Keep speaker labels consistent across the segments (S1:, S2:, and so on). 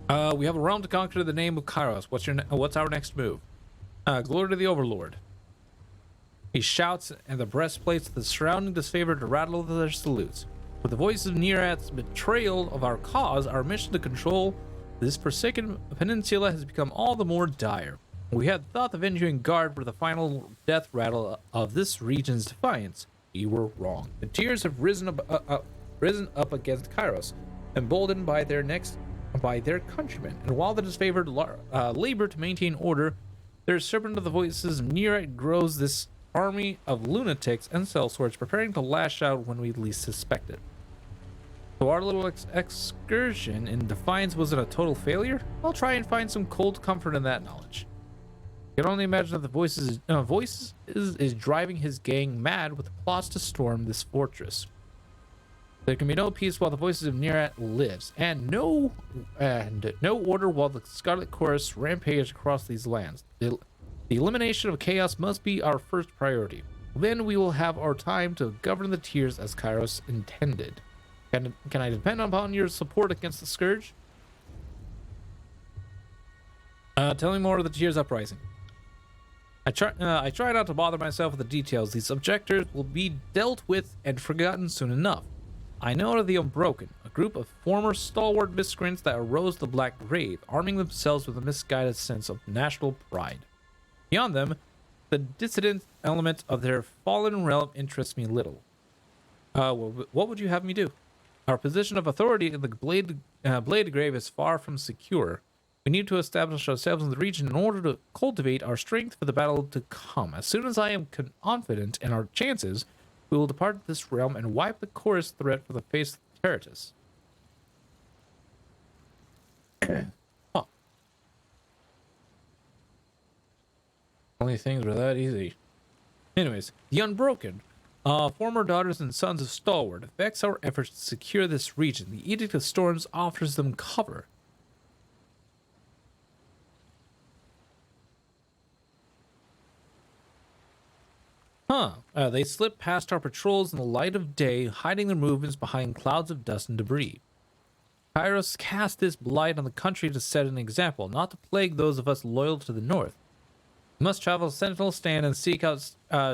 S1: We have a realm to conquer in the name of Kairos. What's our next move? Glory to the Overlord. He shouts, and the breastplates of the surrounding disfavored rattle with their salutes. With the voices of Nerat's betrayal of our cause, our mission to control this forsaken peninsula has become all the more dire. We had thought the Venturing Guard were the final death rattle of this region's defiance. We were wrong. The tears have risen up against Kairos, emboldened by their countrymen. And while the disfavored labor to maintain order, their serpent of the voices Nerat grows this army of lunatics and sellswords preparing to lash out when we least suspect it. So our little excursion in Defiance wasn't a total failure? I'll try and find some cold comfort in that knowledge. I can only imagine that the voices is driving his gang mad with plots to storm this fortress. There can be no peace while the voices of Nerat lives, and no order while the Scarlet Chorus rampage across these lands. The elimination of chaos must be our first priority. Then we will have our time to govern the tiers as Kairos intended. Can I depend upon your support against the Scourge? Tell me more of the Tiers Uprising. I try not to bother myself with the details. These objectors will be dealt with and forgotten soon enough. I know of the Unbroken, a group of former stalwart miscreants that arose the Black Grave, arming themselves with a misguided sense of national pride. Beyond them, the dissident element of their fallen realm interests me little. What would you have me do? Our position of authority in the Blade Grave is far from secure. We need to establish ourselves in the region in order to cultivate our strength for the battle to come. As soon as I am confident in our chances, we will depart this realm and wipe the chorus threat from the face of Terratus. Huh. Only things were that easy. Anyways, the Unbroken, former daughters and sons of Stalwart, affects our efforts to secure this region. The Edict of Storms offers them cover. They slip past our patrols in the light of day, hiding their movements behind clouds of dust and debris. Kairos cast this blight on the country to set an example, not to plague those of us loyal to the north. We must travel Sentinel Stand and seek out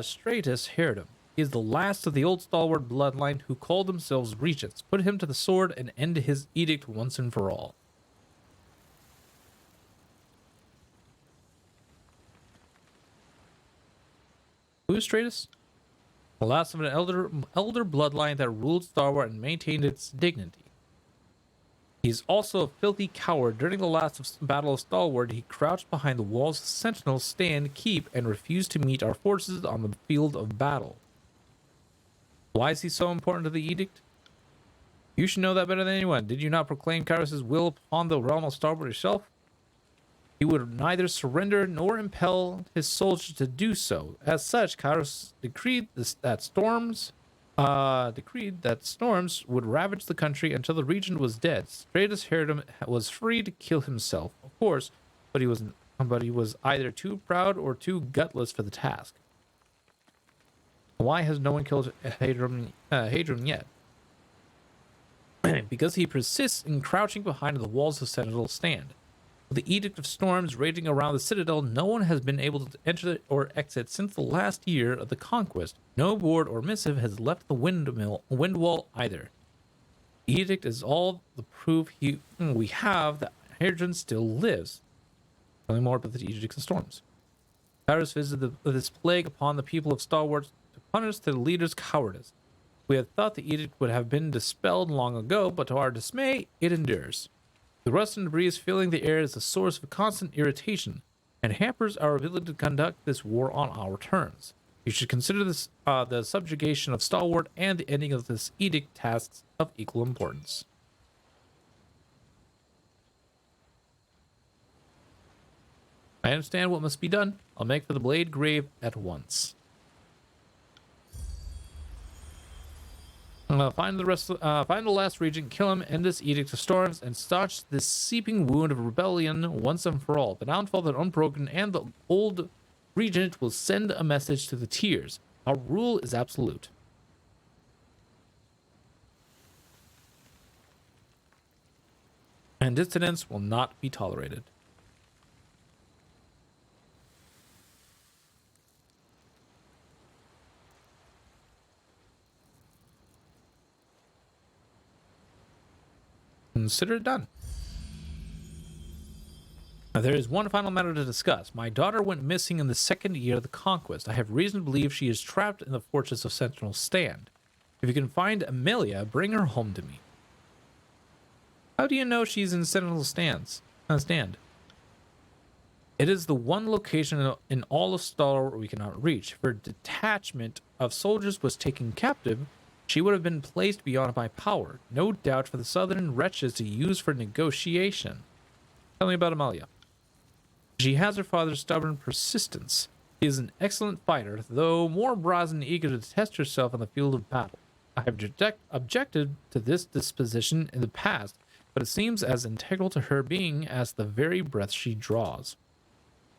S1: Stratus Herodom. He is the last of the old stalwart bloodline who called themselves regents. Put him to the sword and end his edict once and for all. Who's Stratus? The last of an elder bloodline that ruled Stalwart and maintained its dignity. He's also a filthy coward. During the last battle of Stalwart, he crouched behind the walls of Sentinel Stand Keep and refused to meet our forces on the field of battle. Why is he so important to the edict? You should know that better than anyone. Did you not proclaim Kairos' will upon the realm of Stalwart yourself? He would neither surrender nor impel his soldiers to do so. As such, Kairos decreed that storms would ravage the country until the region was dead. Stratus Herodom was free to kill himself, of course, but he was either too proud or too gutless for the task. Why has no one killed Hadron yet? Because he persists in crouching behind the walls of Sentinel Stand. With the Edict of Storms raging around the Citadel, no one has been able to enter or exit since the last year of the conquest. No board or missive has left the wind wall either. The Edict is all the proof we have that Hadron still lives. Nothing more but the Edict of Storms. Kairos visited this plague upon the people of Stalwart to punish the leader's cowardice. We had thought the edict would have been dispelled long ago, but to our dismay, it endures. The rust and debris filling the air is a source of constant irritation, and hampers our ability to conduct this war on our terms. You should consider this the subjugation of Stalwart and the ending of this edict tasks of equal importance. I understand what must be done. I'll make for the Blade Grave at once. Find the last regent, kill him, end this edict of storms, and staunch this seeping wound of rebellion once and for all. The downfall of the Unbroken and the old regent will send a message to the tiers. Our rule is absolute. and dissidents will not be tolerated. Consider it done. Now, there is one final matter to discuss. My daughter went missing in the second year of the conquest. I have reason to believe she is trapped in the fortress of Sentinel Stand. If you can find Amelia, bring her home to me. How do you know she's in Sentinel Stand? It is the one location in all of Stalwart we cannot reach. If her detachment of soldiers was taken captive, she would have been placed beyond my power. No doubt for the southern wretches to use for negotiation. Tell me about Amelia. She has her father's stubborn persistence. She is an excellent fighter, though more brazen and eager to test herself on the field of battle. I have objected to this disposition in the past, but it seems as integral to her being as the very breath she draws.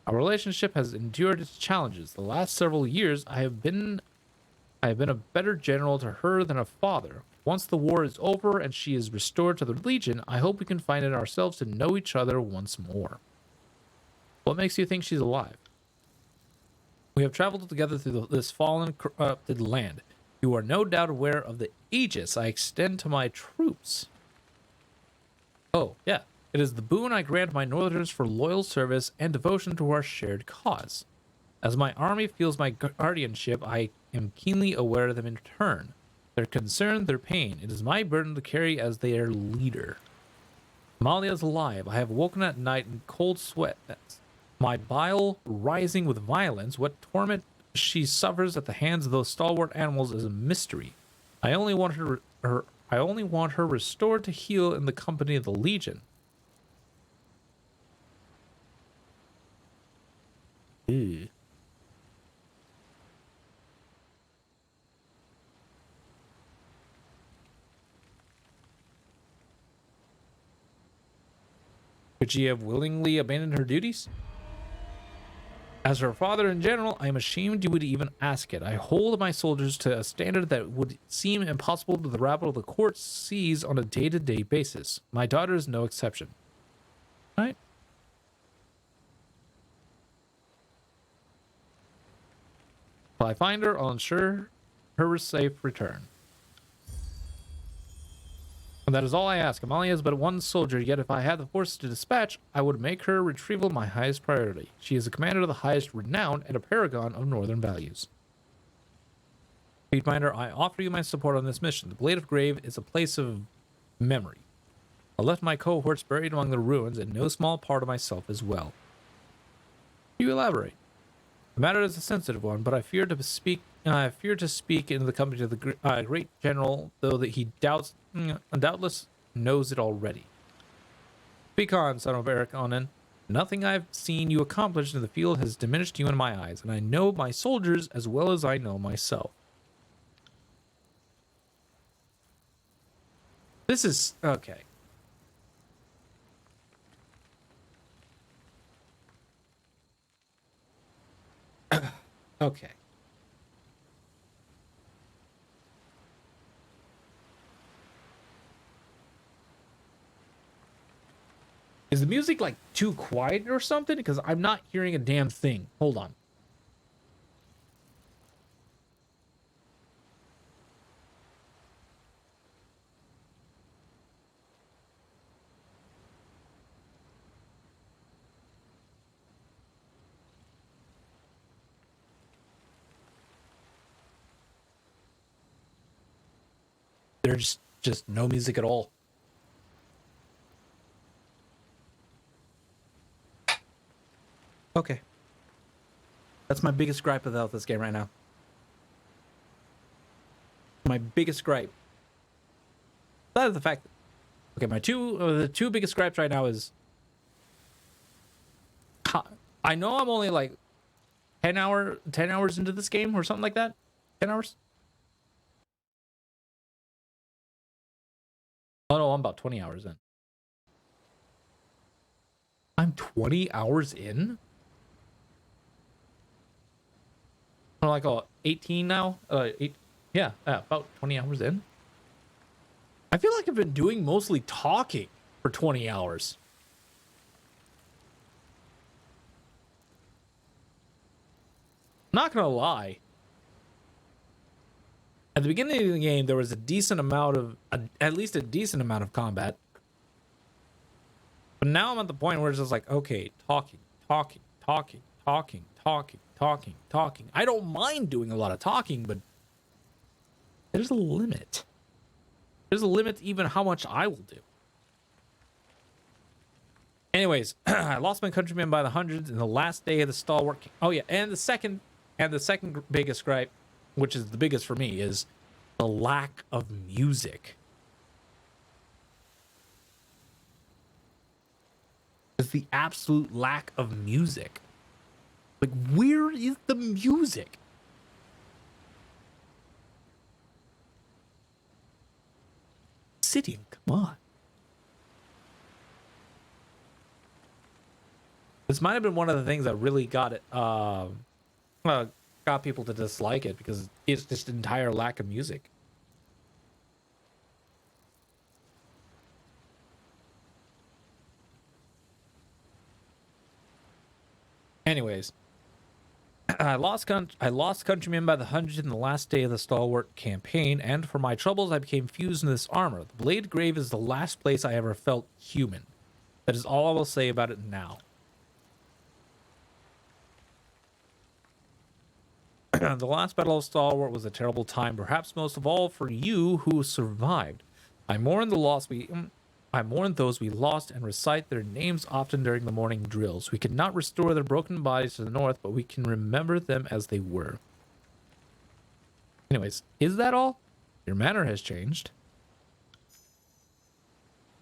S1: Our relationship has endured its challenges. The last several years, I have been a better general to her than a father. Once the war is over and she is restored to the Legion, I hope we can find it ourselves to know each other once more. What makes you think she's alive? We have traveled together through this fallen, corrupted land. You are no doubt aware of the aegis I extend to my troops. Oh, yeah. It is the boon I grant my northerners for loyal service and devotion to our shared cause. As my army feels my guardianship, I am keenly aware of them in turn. Their concern, their pain. It is my burden to carry as their leader. Amalia is alive. I have woken at night in cold sweat. My bile rising with violence. What torment she suffers at the hands of those stalwart animals is a mystery. I only want her restored to heal in the company of the Legion. Ew. Could she have willingly abandoned her duties? As her father in general, I am ashamed you would even ask it. I hold my soldiers to a standard that would seem impossible to the rabble the court sees on a day-to-day basis. My daughter is no exception. Right? If I find her, I'll ensure her safe return. And that is all I ask. Amalia is but one soldier, yet if I had the forces to dispatch, I would make her retrieval my highest priority. She is a commander of the highest renown and a paragon of northern values. Speedminder, I offer you my support on this mission. The Blade of Grave is a place of memory. I left my cohorts buried among the ruins, and no small part of myself as well. You elaborate. The matter is a sensitive one, but I fear to speak in the company of the great general, though that he doubtless knows it already. Speak on, son of Eric Onan. Nothing I've seen you accomplish in the field has diminished you in my eyes, and I know my soldiers as well as I know myself. This is okay. Okay. Is the music like too quiet or something? Because I'm not hearing a damn thing. Hold on. There's just no music at all. Okay. That's my biggest gripe about this game right now. My biggest gripe. That is the fact. Okay, the two biggest gripes right now is. I know I'm only like 10 hours into this game or something like that. 10 hours. Oh no, I'm about 20 hours in. I'm 20 hours in? I'm like 18 now. About 20 hours in. I feel like I've been doing mostly talking for 20 hours. I'm not gonna lie. At the beginning of the game, there was a decent amount of, at least a decent amount of combat. But now I'm at the point where it's just like, okay, talking. I don't mind doing a lot of talking, but there's a limit. There's a limit to even how much I will do. Anyways, I lost my countrymen by the hundreds in the last day of the stalwart. Oh yeah, and the second biggest gripe, which is the biggest for me, is the lack of music. It's the absolute lack of music. Like, where is the music? Obsidian, come on. This might have been one of the things that really got it, got people to dislike it, because it's just an entire lack of music. Anyways, I lost countrymen by the hundreds in the last day of the stalwart campaign, and for my troubles, I became fused in this armor. The Blade Grave is the last place I ever felt human. That is all I will say about it now. The last Battle of Stalwart was a terrible time, perhaps most of all for you who survived. I mourn those we lost and recite their names often during the morning drills. We cannot restore their broken bodies to the north, but we can remember them as they were. Anyways, is that all? Your manner has changed.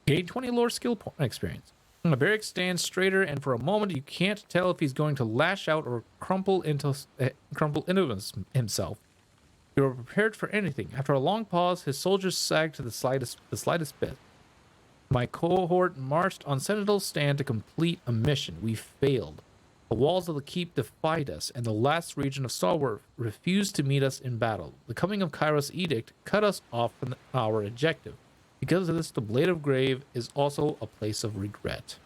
S1: Gain 20 lore skill point experience. Beric stands straighter, and for a moment you can't tell if he's going to lash out or crumple into himself. You are prepared for anything. After a long pause, his soldiers sagged to the slightest bit. My cohort marched on Sentinel's stand to complete a mission. We failed. The walls of the keep defied us, and the last region of Stalwart refused to meet us in battle. The coming of Kairos' edict cut us off from our objective. Because of this, the Blade of Grave is also a place of regret.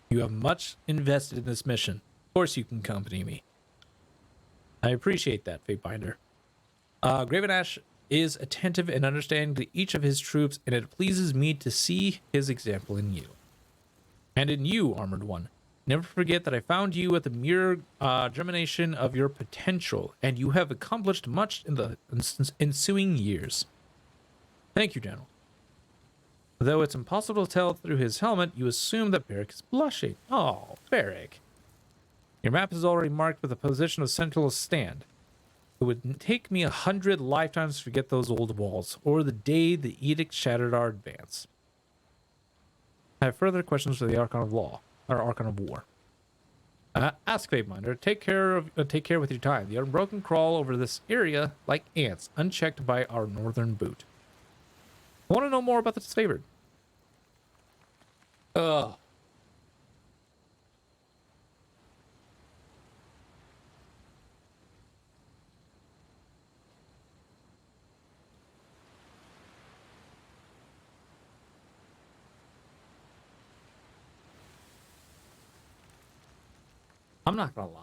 S1: You have much invested in this mission. Of course you can accompany me. I appreciate that, Fatebinder. Graven Ash is attentive and understanding to each of his troops, and it pleases me to see his example in you. And in you, Armored One. Never forget that I found you at the mere germination of your potential, and you have accomplished much in the ensuing years. Thank you, General. Though it's impossible to tell through his helmet, you assume that Beric is blushing. Oh, Beric. Your map is already marked with the position of Sentinel's stand. It would take me 100 lifetimes to forget those old walls, or the day the edict shattered our advance. I have further questions for the Archon of Law. Or Archon of War. Ask Fabeminder. Take care with your time. The Unbroken crawl over this area like ants, unchecked by our northern boot. I want to know more about the disfavored. I'm not gonna lie.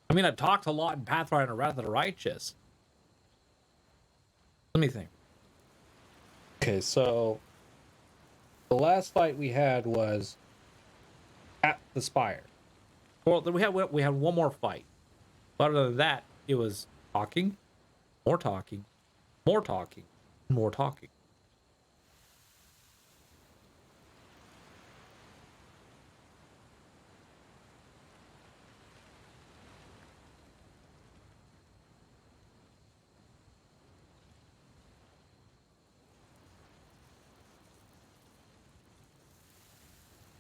S1: I mean, I talked a lot in Pathfinder Wrath of the Righteous. Let me think. Okay, so the last fight we had was at the Spire. Well, we had one more fight. But other than that, it was talking, more talking, more talking, more talking.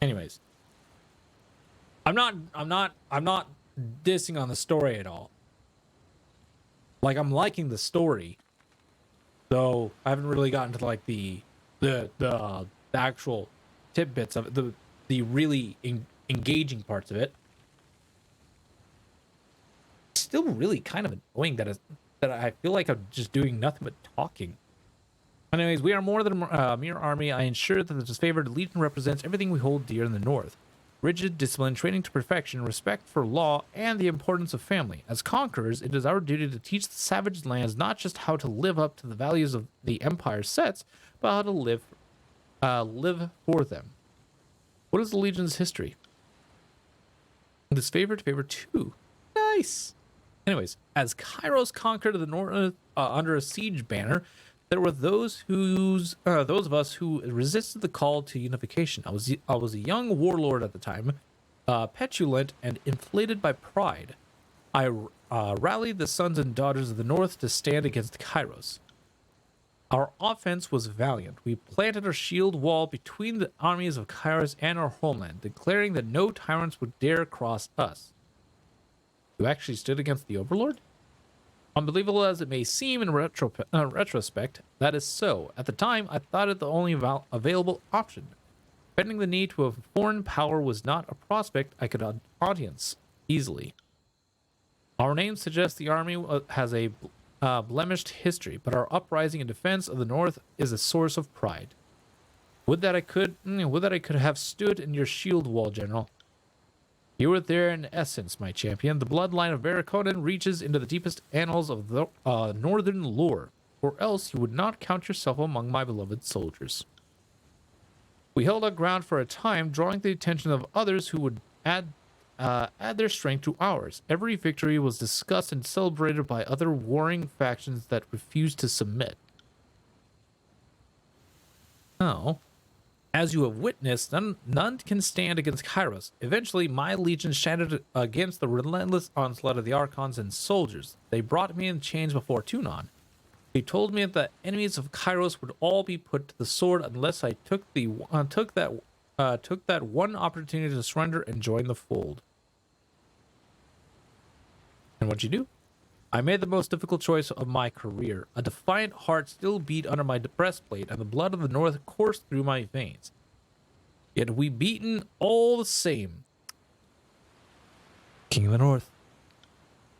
S1: Anyways, I'm not dissing on the story at all. Like, I'm liking the story, though I haven't really gotten to like the actual tidbits of it, the really engaging parts of it. still really kind of annoying that I feel like I'm just doing nothing but talking. Anyways, we are more than a mere army. I ensure that the disfavored legion represents everything we hold dear in the North. Rigid discipline, training to perfection, respect for law, and the importance of family. As conquerors, it is our duty to teach the savage lands not just how to live up to the values of the Empire sets, but how to live for them. What is the Legion's history? Disfavored, favor 2. Nice! Anyways, as Kairos conquered the North under a siege banner, there were those of us who resisted the call to unification. I was a young warlord at the time, petulant and inflated by pride. I rallied the sons and daughters of the North to stand against Kairos. Our offense was valiant. We planted a shield wall between the armies of Kairos and our homeland, declaring that no tyrants would dare cross us. You actually stood against the Overlord? Unbelievable as it may seem in retrospect, that is so. At the time, I thought it the only available option. Defending the knee to a foreign power was not a prospect I could audience easily. Our name suggests the army has a blemished history, but our uprising in defense of the North is a source of pride. Would that I could have stood in your shield wall, General. You were there in essence, my champion. The bloodline of Zercon reaches into the deepest annals of the northern lore, or else you would not count yourself among my beloved soldiers. We held our ground for a time, drawing the attention of others who would add their strength to ours. Every victory was discussed and celebrated by other warring factions that refused to submit. Oh. As you have witnessed, none can stand against Kairos. Eventually, my legion shattered against the relentless onslaught of the Archons and soldiers. They brought me in chains before Tunon. They told me that the enemies of Kairos would all be put to the sword unless I took that one opportunity to surrender and join the fold. And what'd you do? I made the most difficult choice of my career. A defiant heart still beat under my breastplate, and the blood of the North coursed through my veins. Yet we beaten all the same. King of the North.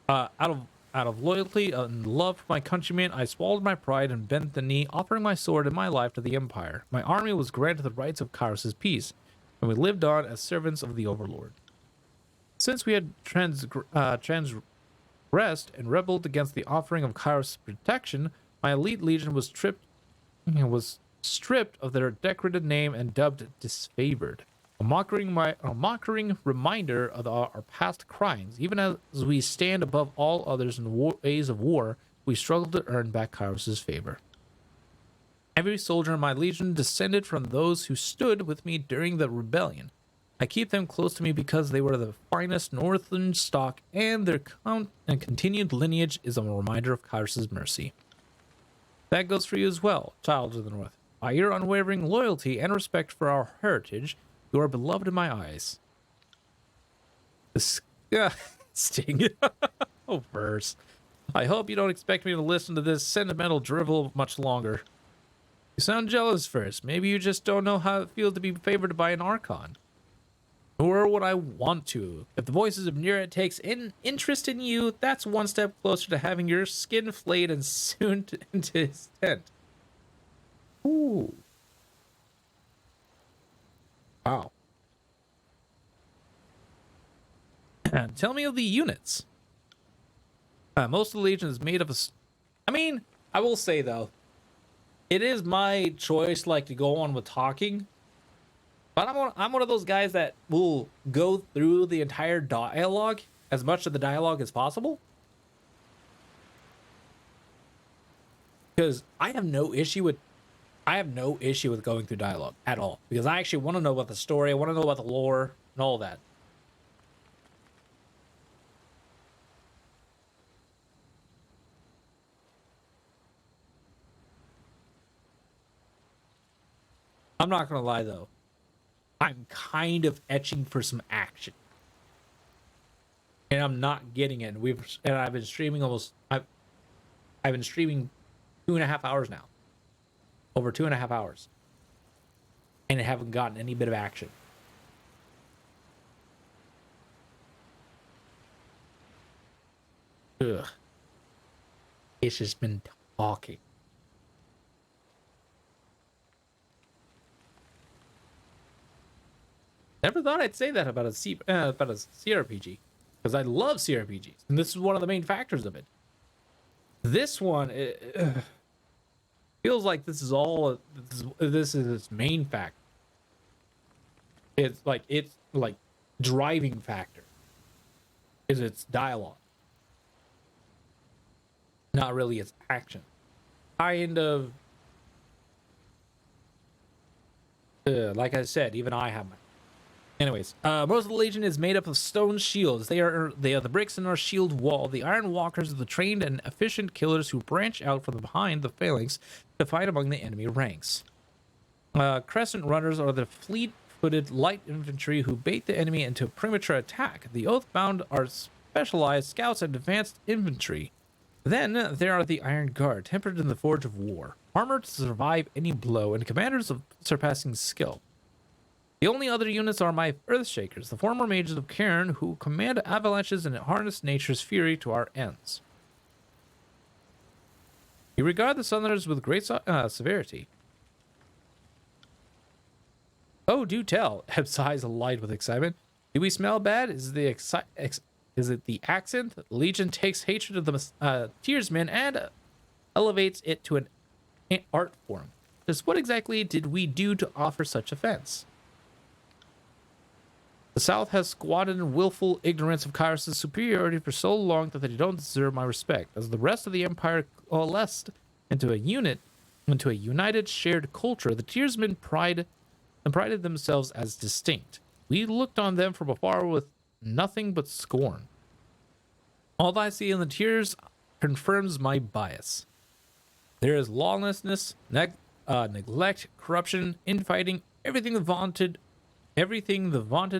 S1: Out of loyalty and love for my countrymen, I swallowed my pride and bent the knee, offering my sword and my life to the Empire. My army was granted the rights of Kairos' peace, and we lived on as servants of the Overlord. Since we had transgressed and rebelled against the offering of Kairos' protection, my elite legion was stripped of their decorated name and dubbed disfavored. A mocking reminder of our past crimes. Even as we stand above all others in the ways of war, we struggle to earn back Kairos' favor. Every soldier in my legion descended from those who stood with me during the rebellion. I keep them close to me because they were the finest northern stock, and their continued lineage is a reminder of Kairos' mercy. That goes for you as well, child of the North. By your unwavering loyalty and respect for our heritage, you are beloved in my eyes. Sting. Oh, verse. I hope you don't expect me to listen to this sentimental drivel much longer. You sound jealous first. Maybe you just don't know how it feels to be favored by an Archon. Nor would I want to. If the voices of Nira takes interest in you, that's one step closer to having your skin flayed and soon into his tent. Ooh. Wow. And tell me of the units. Most of the Legion is made of I will say though, it is my choice to go on with talking. But I'm one of those guys that will go through the entire dialogue, as much of the dialogue as possible. Because I have no issue with going through dialogue at all. Because I actually want to know about the story, I want to know about the lore, and all that. I'm not going to lie though. I'm kind of etching for some action, and I'm not getting it. I've been streaming I've been streaming 2.5 hours now, over 2.5 hours, and I haven't gotten any bit of action. Ugh. It's just been talking. Never thought I'd say that about a CRPG, because I love CRPGs, and this is one of the main factors of it. This one feels like this is all. This is its main factor. It's like driving factor is its dialogue, not really its action. Kind of. Like I said, even I have my. Anyways, most of the Legion is made up of stone shields. They are the bricks in our shield wall. The Iron Walkers are the trained and efficient killers who branch out from behind the phalanx to fight among the enemy ranks. Crescent Runners are the fleet-footed light infantry who bait the enemy into a premature attack. The Oathbound are specialized scouts and advanced infantry. Then there are the Iron Guard, tempered in the forge of war, armored to survive any blow, and commanders of surpassing skill. The only other units are my Earthshakers, the former mages of Cairn, who command avalanches and harness nature's fury to our ends. You regard the Southerners with great severity. Oh, do tell. Eb's eyes alight with excitement. Do we smell bad? Is it the accent? The Legion takes hatred of the Tearsmen and elevates it to an art form. Just what exactly did we do to offer such offense? The South has squatted in willful ignorance of Kairos' superiority for so long that they don't deserve my respect. As the rest of the Empire coalesced into a united shared culture, the Tearsmen prided themselves as distinct. We looked on them from afar with nothing but scorn. All that I see in the Tears confirms my bias. There is lawlessness, neglect, corruption, infighting, everything the vaunted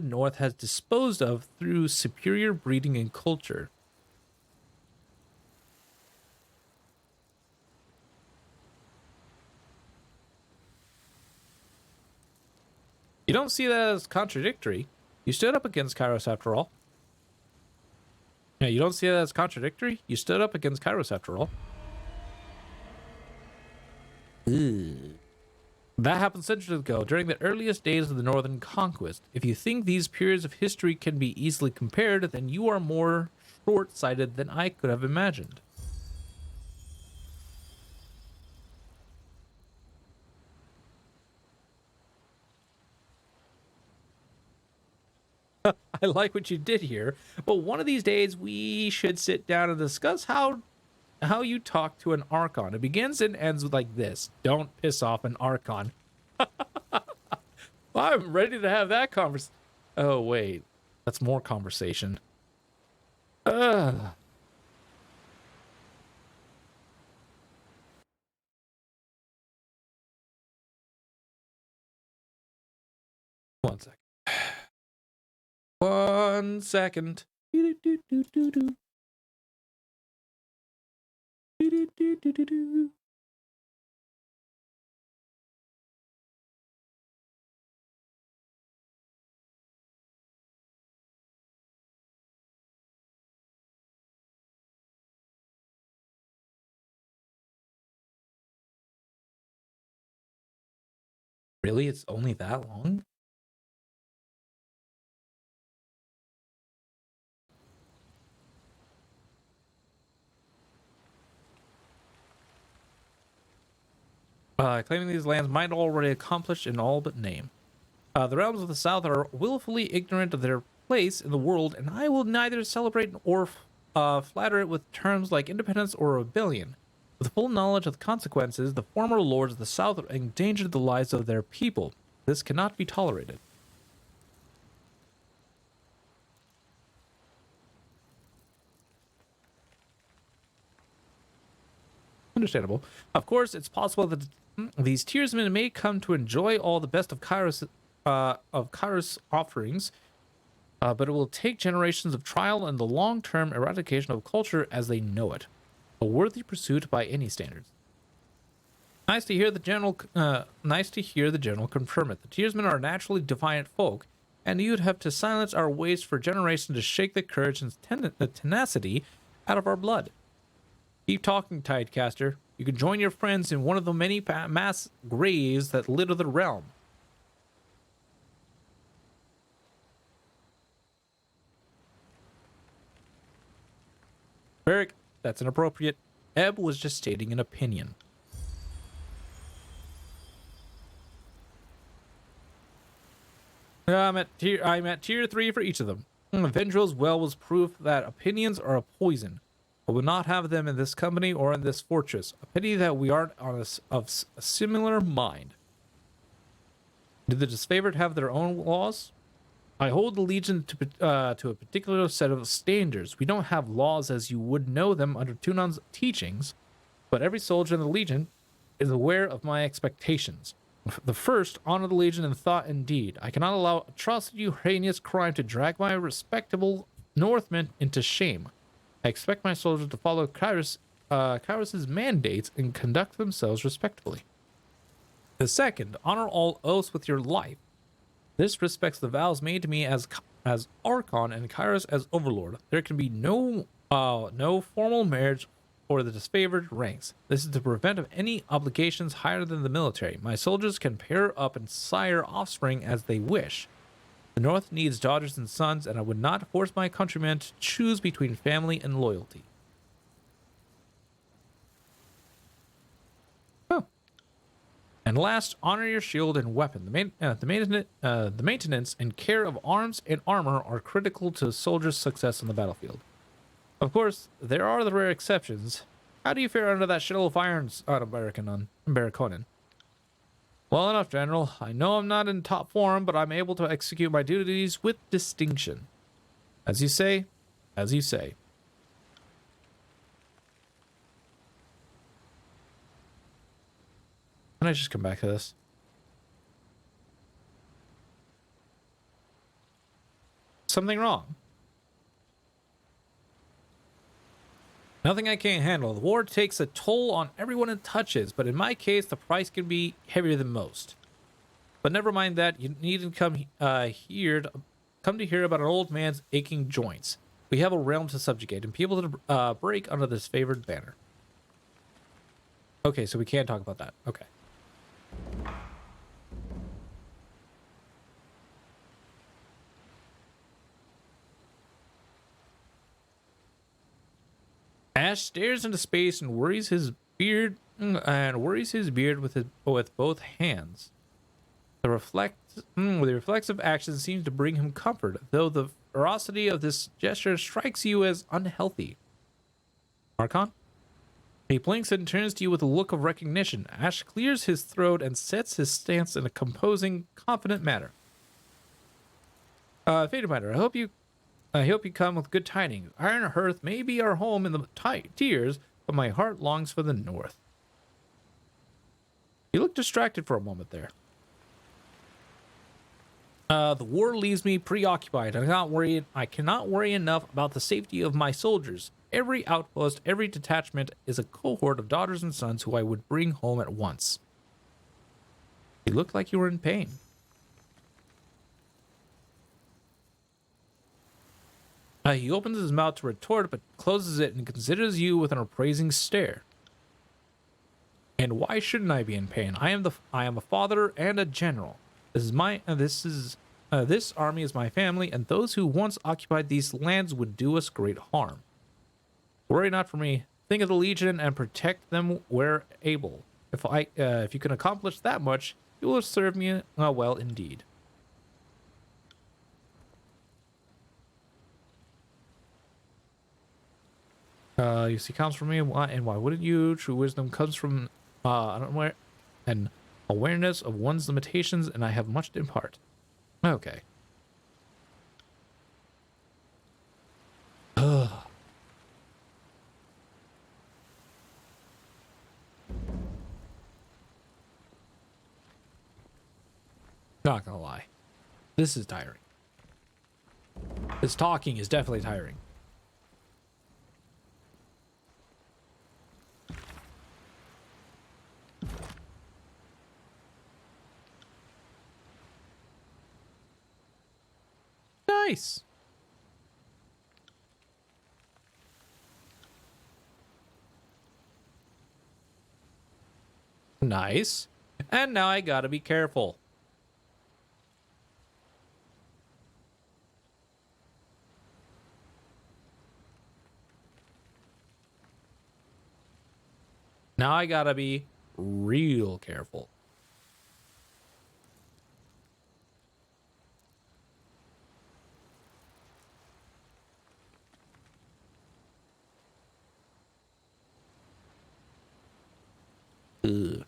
S1: North has disposed of through superior breeding and culture. You don't see that as contradictory. You stood up against Kairos after all. Yeah, you don't see that as contradictory? You stood up against Kairos after all. Ugh. That happened centuries ago, during the earliest days of the Northern Conquest. If you think these periods of history can be easily compared, then you are more short-sighted than I could have imagined. I like what you did here, but one of these days we should sit down and discuss how you talk to an Archon. It begins and ends with like this. Don't piss off an Archon. I'm ready to have that conversation. Oh, wait. That's more conversation. Ugh. One second. 1 second. Really? It's only that long? Claiming these lands might already accomplish in all but name. The realms of the South are willfully ignorant of their place in the world, and I will neither celebrate or flatter it with terms like independence or rebellion. With full knowledge of the consequences, the former lords of the South endangered the lives of their people. This cannot be tolerated. Understandable. Of course, it's possible that these Tearsmen may come to enjoy all the best of Kairos offerings, but it will take generations of trial and the long-term eradication of culture as they know it. A worthy pursuit by any standards. Nice to hear the general confirm it. The Tearsmen are naturally defiant folk, and you'd have to silence our ways for generations to shake the courage and the tenacity out of our blood. Keep talking, Tidecaster. You can join your friends in one of the many mass graves that litter the realm. Beric, that's inappropriate. Ebb was just stating an opinion. I'm at tier 3 for each of them. Vendrill's well was proof that opinions are a poison. I would not have them in this company or in this fortress. A pity that we aren't of a similar mind. Do the disfavored have their own laws? I hold the Legion to a particular set of standards. We don't have laws as you would know them under Tunan's teachings, but every soldier in the Legion is aware of my expectations. The first, honor the Legion in thought and deed. I cannot allow atrocity or heinous crime to drag my respectable Northmen into shame. I expect my soldiers to follow Kyros's mandates and conduct themselves respectfully. The second, honor all oaths with your life. This respects the vows made to me as Archon and Kyros as Overlord. There can be no formal marriage or the disfavored ranks. This is to prevent of any obligations higher than the military. My soldiers can pair up and sire offspring as they wish. The North needs daughters and sons, and I would not force my countrymen to choose between family and loyalty. Oh. And last, honor your shield and weapon. The maintenance and care of arms and armor are critical to soldiers' success on the battlefield. Of course, there are the rare exceptions. How do you fare under that shuttle of irons out of Barraconin? Well enough, General. I know I'm not in top form, but I'm able to execute my duties with distinction. As you say, as you say. Can I just come back to this? Something wrong? Nothing I can't handle. The war takes a toll on everyone it touches, but in my case, the price can be heavier than most. But never mind that. You needn't come to hear about an old man's aching joints. We have a realm to subjugate and people to break under this favored banner. Okay, so we can't talk about that. Okay. Ash stares into space and worries his beard with both hands. The reflexive action seems to bring him comfort, though the ferocity of this gesture strikes you as unhealthy. Archon? He blinks and turns to you with a look of recognition. Ash clears his throat and sets his stance in a composing, confident manner. Fated Minder, I hope you come with good tidings. Iron Hearth may be our home in the tiers, but my heart longs for the north. You look distracted for a moment there. The war leaves me preoccupied. I cannot worry enough about the safety of my soldiers. Every outpost, every detachment is a cohort of daughters and sons who I would bring home at once. You looked like you were in pain. He opens his mouth to retort, but closes it and considers you with an appraising stare. And why shouldn't I be in pain? I am a father and a general. This army is my family, and those who once occupied these lands would do us great harm. Worry not for me. Think of the Legion and protect them where able. If you can accomplish that much, you will serve me well indeed. You see, comes from me, and why wouldn't you? True wisdom comes from an awareness of one's limitations, and I have much to impart. Okay. Ugh. Not gonna lie, this is tiring. This talking is definitely tiring. Nice. Nice. And now I gotta be careful. Now I gotta be real careful. Ugh.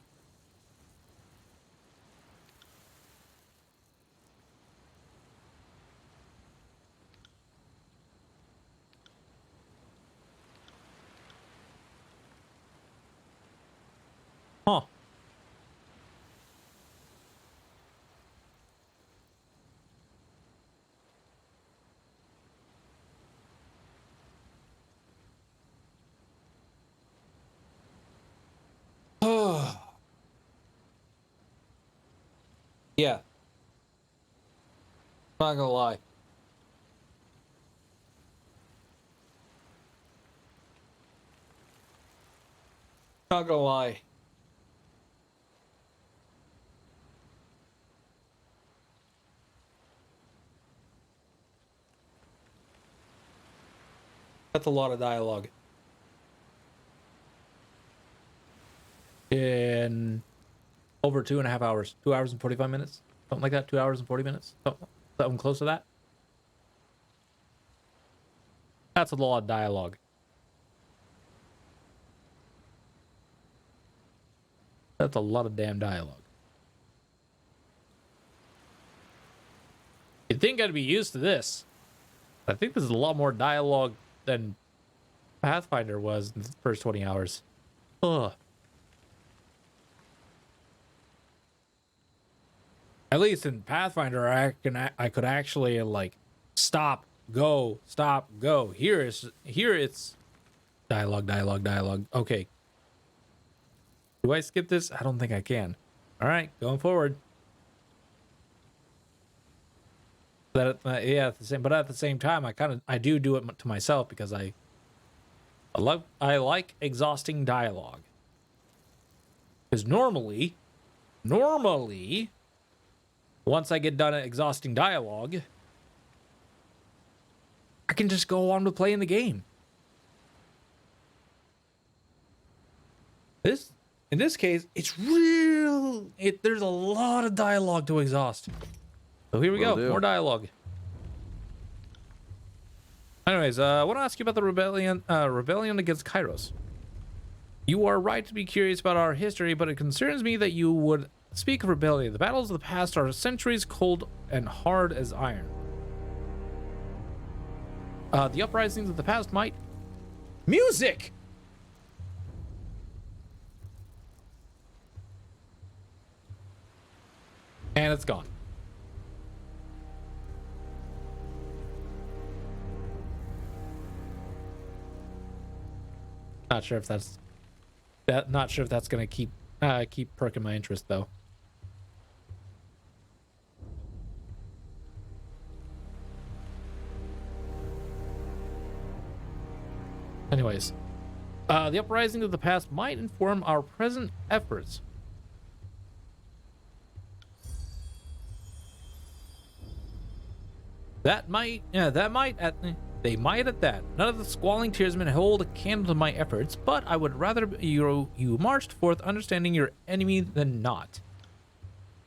S1: Huh. Yeah. Not gonna lie. Not gonna lie. That's a lot of dialogue. In over 2.5 hours. 2 hours and 45 minutes. Something like that. 2 hours and 40 minutes. Something close to that. That's a lot of dialogue. That's a lot of damn dialogue. You'd think I'd be used to this. I think this is a lot more dialogue than Pathfinder was in the first 20 hours. Ugh. At least in Pathfinder, I could actually like stop, go. Here it's dialogue. Okay. Do I skip this? I don't think I can. All right, going forward. But yeah, at the same time, I do it to myself because I like exhausting dialogue. Because normally, once I get done at exhausting dialogue, I can just go on with playing the game. In this case, it's real. There's a lot of dialogue to exhaust. So here we go. More dialogue. Anyways, I want to ask you about the rebellion against Kairos. You are right to be curious about our history, but it concerns me that you would speak of rebellion. The battles of the past are centuries cold and hard as iron. The uprisings of the past might... Music! And it's gone. Not sure if that's gonna keep perking my interest though. Anyways, the uprising of the past might inform our present efforts. They might at that. None of the squalling tearsmen hold a candle to my efforts, but I would rather you marched forth understanding your enemy than not.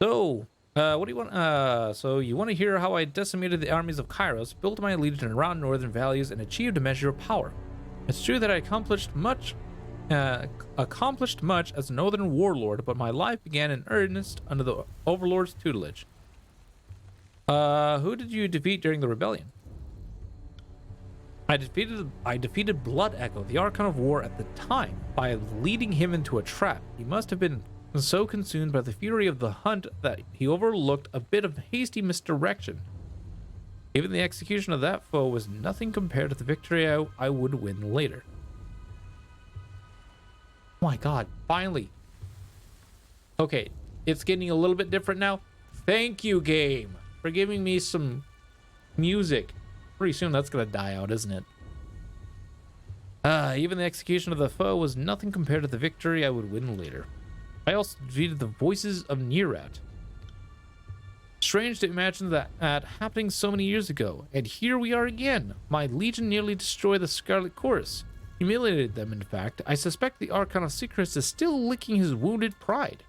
S1: So, what do you want? So you want to hear how I decimated the armies of Kairos, built my legion around northern valleys, and achieved a measure of power. It's true that I accomplished much as a northern warlord, but my life began in earnest under the overlord's tutelage. Who did you defeat during the rebellion? I defeated Blood Echo, the Archon of War at the time, by leading him into a trap. He must have been so consumed by the fury of the hunt that he overlooked a bit of hasty misdirection. Even the execution of that foe was nothing compared to the victory I would win later. Oh my god, finally. Okay, it's getting a little bit different now. Thank you, game, for giving me some music. Pretty soon that's gonna die out, isn't it? Even the execution of the foe was nothing compared to the victory I would win later. I also defeated the voices of Nerat. Strange to imagine that happening so many years ago, and here we are again. My legion nearly destroyed the Scarlet Chorus. Humiliated them, in fact. I suspect the Archon of Secrets is still licking his wounded pride.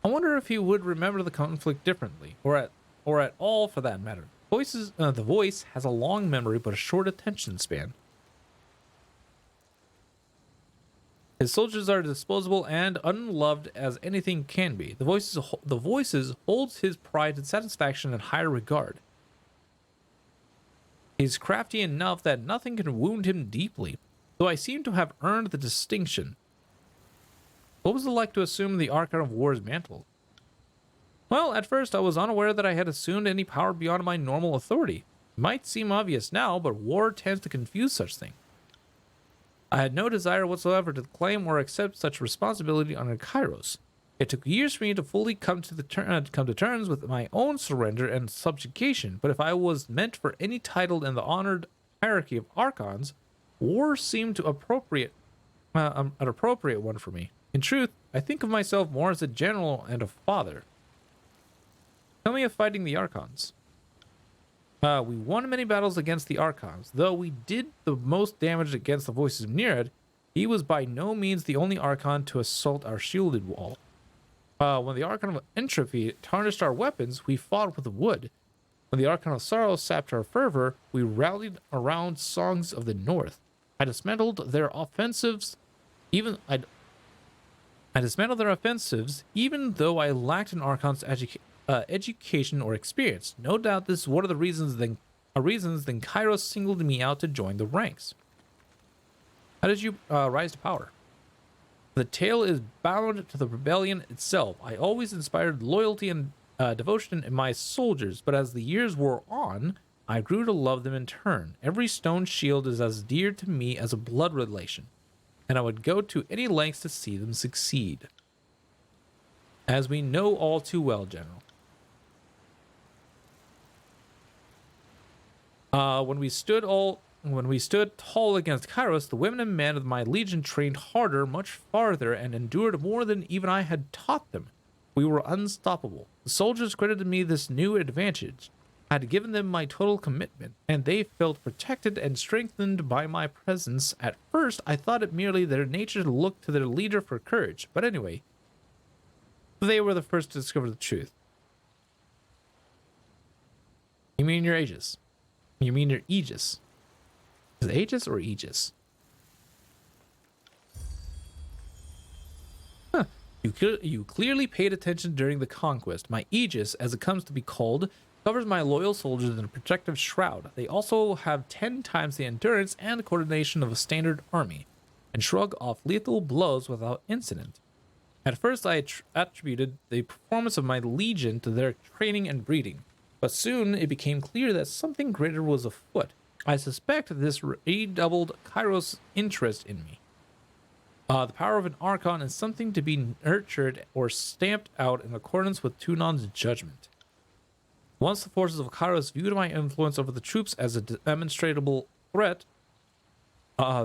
S1: I wonder if he would remember the conflict differently, or at all for that matter. The voice has a long memory but a short attention span. His soldiers are disposable and unloved as anything can be. The voices holds his pride and satisfaction in higher regard. He's crafty enough that nothing can wound him deeply, though I seem to have earned the distinction. What was it like to assume the Archon of War's mantle? Well, at first I was unaware that I had assumed any power beyond my normal authority. It might seem obvious now, but war tends to confuse such things. I had no desire whatsoever to claim or accept such responsibility under Kairos. It took years for me to fully come to terms with my own surrender and subjugation, but if I was meant for any title in the honored hierarchy of Archons, war seemed to an appropriate one for me. In truth, I think of myself more as a general and a father. Tell me of fighting the Archons. We won many battles against the Archons. Though we did the most damage against the voices of Nereid, he was by no means the only Archon to assault our shielded wall. When the Archon of Entropy tarnished our weapons, we fought with wood. When the Archon of Sorrow sapped our fervor, we rallied around Songs of the North. I dismantled their offensives, even though I lacked an Archon's education or experience. No doubt this is one of the reasons then Kairos singled me out to join the ranks. How did you rise to power? The tale is bound to the rebellion itself. I always inspired loyalty and devotion in my soldiers, but as the years wore on, I grew to love them in turn. Every stone shield is as dear to me as a blood relation, and I would go to any lengths to see them succeed. As we know all too well, General. When we stood tall against Kairos, the women and men of my legion trained harder, much farther, and endured more than even I had taught them. We were unstoppable. The soldiers credited me this new advantage. I had given them my total commitment, and they felt protected and strengthened by my presence. At first, I thought it merely their nature to look to their leader for courage, but anyway, they were the first to discover the truth. You mean your Aegis? You mean your Aegis? Is it Aegis or Aegis? Huh. You clearly paid attention during the conquest. My Aegis, as it comes to be called, covers my loyal soldiers in a protective shroud. They also have 10 times the endurance and coordination of a standard army, and shrug off lethal blows without incident. At first, I attributed the performance of my legion to their training and breeding, but soon it became clear that something greater was afoot. I suspect this redoubled Kairos' interest in me. The power of an Archon is something to be nurtured or stamped out in accordance with Tunon's judgment. Once the forces of Kairos viewed my influence over the troops as a demonstrable threat,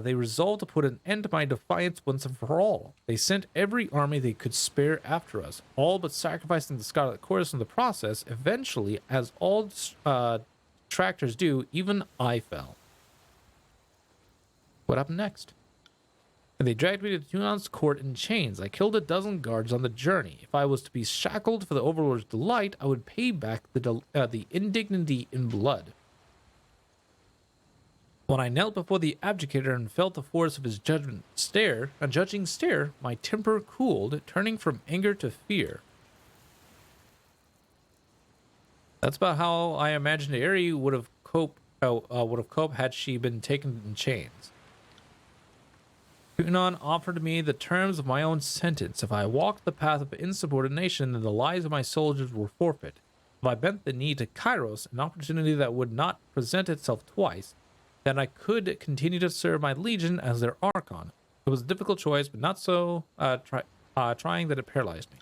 S1: they resolved to put an end to my defiance once and for all. They sent every army they could spare after us, all but sacrificing the Scarlet Chorus in the process. Eventually, as all detractors do, even I fell. What happened next? They dragged me to Tunon's court in chains. I killed a dozen guards on the journey. If I was to be shackled for the Overlord's delight, I would pay back the indignity in blood. When I knelt before the abjugator and felt the force of his judging stare, my temper cooled, turning from anger to fear. That's about how I imagined Aerie would have coped had she been taken in chains. Tunon offered me the terms of my own sentence. If I walked the path of insubordination, then the lives of my soldiers were forfeit. If I bent the knee to Kairos, an opportunity that would not present itself twice, then I could continue to serve my legion as their Archon. It was a difficult choice, but not so trying that it paralyzed me.